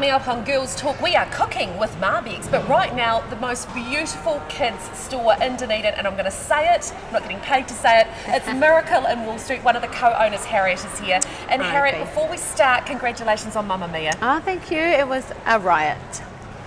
Coming up on Girls Talk, we are cooking with Marbex, but right now the most beautiful kids store in Dunedin, and I'm going to say it, I'm not getting paid to say it, it's Miracle in Wall Street. One of the co-owners, Harriet, is here. And Harriet, before we start, congratulations on Mamma Mia. Oh, thank you. It was a riot.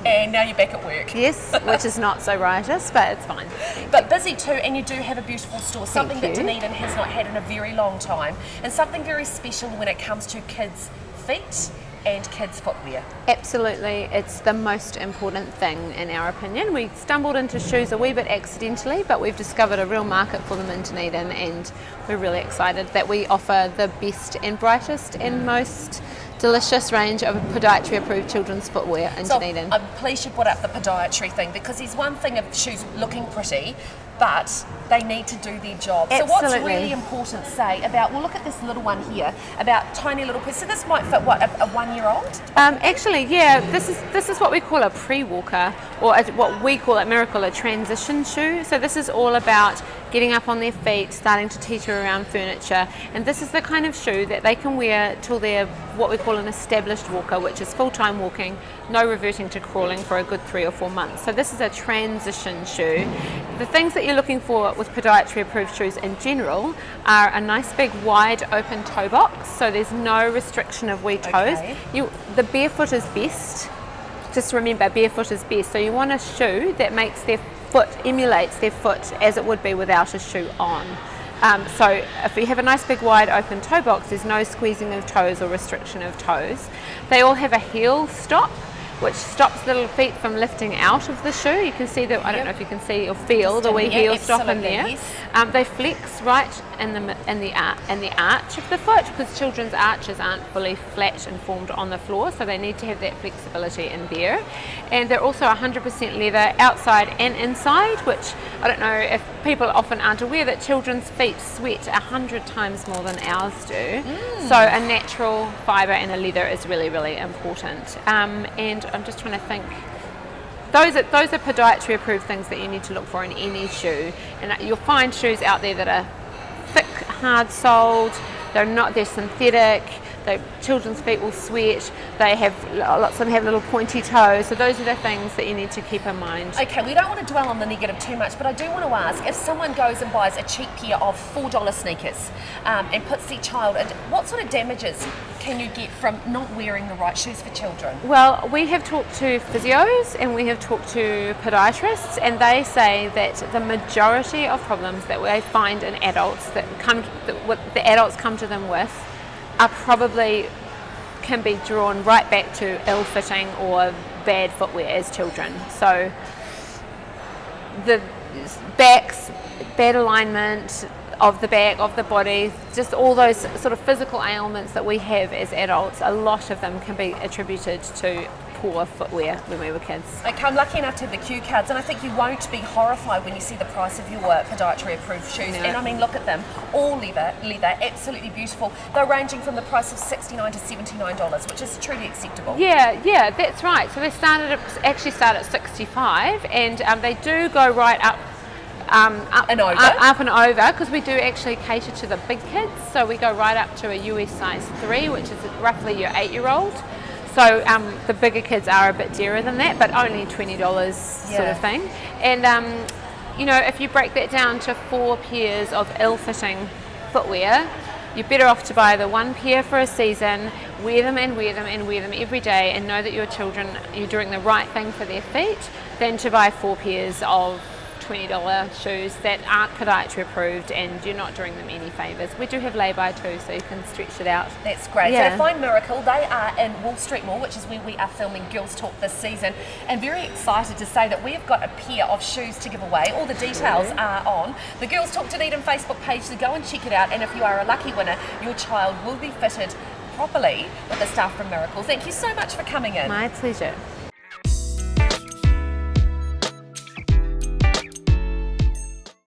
And now you're back at work. Yes, which is not so riotous, but it's fine. But busy too, and you do have a beautiful store, something that Dunedin has not had in a very long time, and something very special when it comes to kids' feet and kids' footwear. Absolutely, it's the most important thing in our opinion. We stumbled into shoes a wee bit accidentally, but we've discovered a real market for them in Dunedin, and we're really excited that we offer the best and brightest and most delicious range of podiatry approved children's footwear in Dunedin. I'm pleased you brought up the podiatry thing, because there's one thing of shoes looking pretty, but they need to do their job. Absolutely. So what's really important, say, about, well, look at this little one here, about tiny little piece. So this might fit, what, a 1-year-old? Actually, yeah, this is what we call a pre-walker, or what we call at Miracle a transition shoe. So this is all about getting up on their feet, starting to teeter around furniture, and this is the kind of shoe that they can wear till they're what we call an established walker, which is full-time walking, no reverting to crawling for a good 3 or 4 months. So this is a transition shoe. The things that you're looking for with podiatry approved shoes in general are a nice big wide open toe box, so there's no restriction of wee toes. Okay. The barefoot is best. Just remember, barefoot is best. So you want a shoe that makes their foot, emulates their foot as it would be without a shoe on. So if you have a nice big wide open toe box, there's no squeezing of toes or restriction of toes. They all have a heel stop, which stops the little feet from lifting out of the shoe. You can see that, I don't know if you can see or feel the wee heel stop in there. Yes. They flex right in the arch of the foot, because children's arches aren't fully flat and formed on the floor, so they need to have that flexibility in there. And they're also 100% leather outside and inside, which I don't know if people often aren't aware that children's feet sweat 100 times more than ours do. So a natural fibre and a leather is really, really important. And I'm just trying to think. Those are podiatry approved things that you need to look for in any shoe, and you'll find shoes out there that are thick, hard soled. They're synthetic. Children's feet will sweat. Lots of them have little pointy toes. So those are the things that you need to keep in mind. Okay, we don't want to dwell on the negative too much, but I do want to ask, if someone goes and buys a cheap pair of $4 sneakers and puts their child in, what sort of damages can you get from not wearing the right shoes for children? Well, we have talked to physios and we have talked to podiatrists, and they say that the majority of problems that they find in adults that the adults come to them with are probably can be drawn right back to ill-fitting or bad footwear as children. So the backs, bad alignment of the back, of the body, just all those sort of physical ailments that we have as adults, a lot of them can be attributed to poor footwear when we were kids. Okay, I'm lucky enough to have the cue cards, and I think you won't be horrified when you see the price of your podiatry approved shoes. No. And I mean, look at them, all leather, absolutely beautiful. They're ranging from the price of $69 to $79, which is truly acceptable. Yeah, that's right. So they actually start at $65, and they do go right up and over, because we do actually cater to the big kids. So we go right up to a US size 3, which is roughly your 8-year-old. So the bigger kids are a bit dearer than that, but only $20 sort of thing. And you know, if you break that down to 4 pairs of ill-fitting footwear, you're better off to buy the 1 pair for a season, wear them and wear them and wear them every day, and know that you're doing the right thing for their feet, than to buy 4 pairs of $20 shoes that aren't podiatry approved, and you're not doing them any favours. We do have lay-by too, so you can stretch it out. That's great. Yeah. So to find Miracle, they are in Wall Street Mall, which is where we are filming Girls Talk this season, and very excited to say that we've got a pair of shoes to give away. All the details are on the Girls Talk Dunedin Facebook page, so go and check it out, and if you are a lucky winner, your child will be fitted properly with the staff from Miracle. Thank you so much for coming in. My pleasure.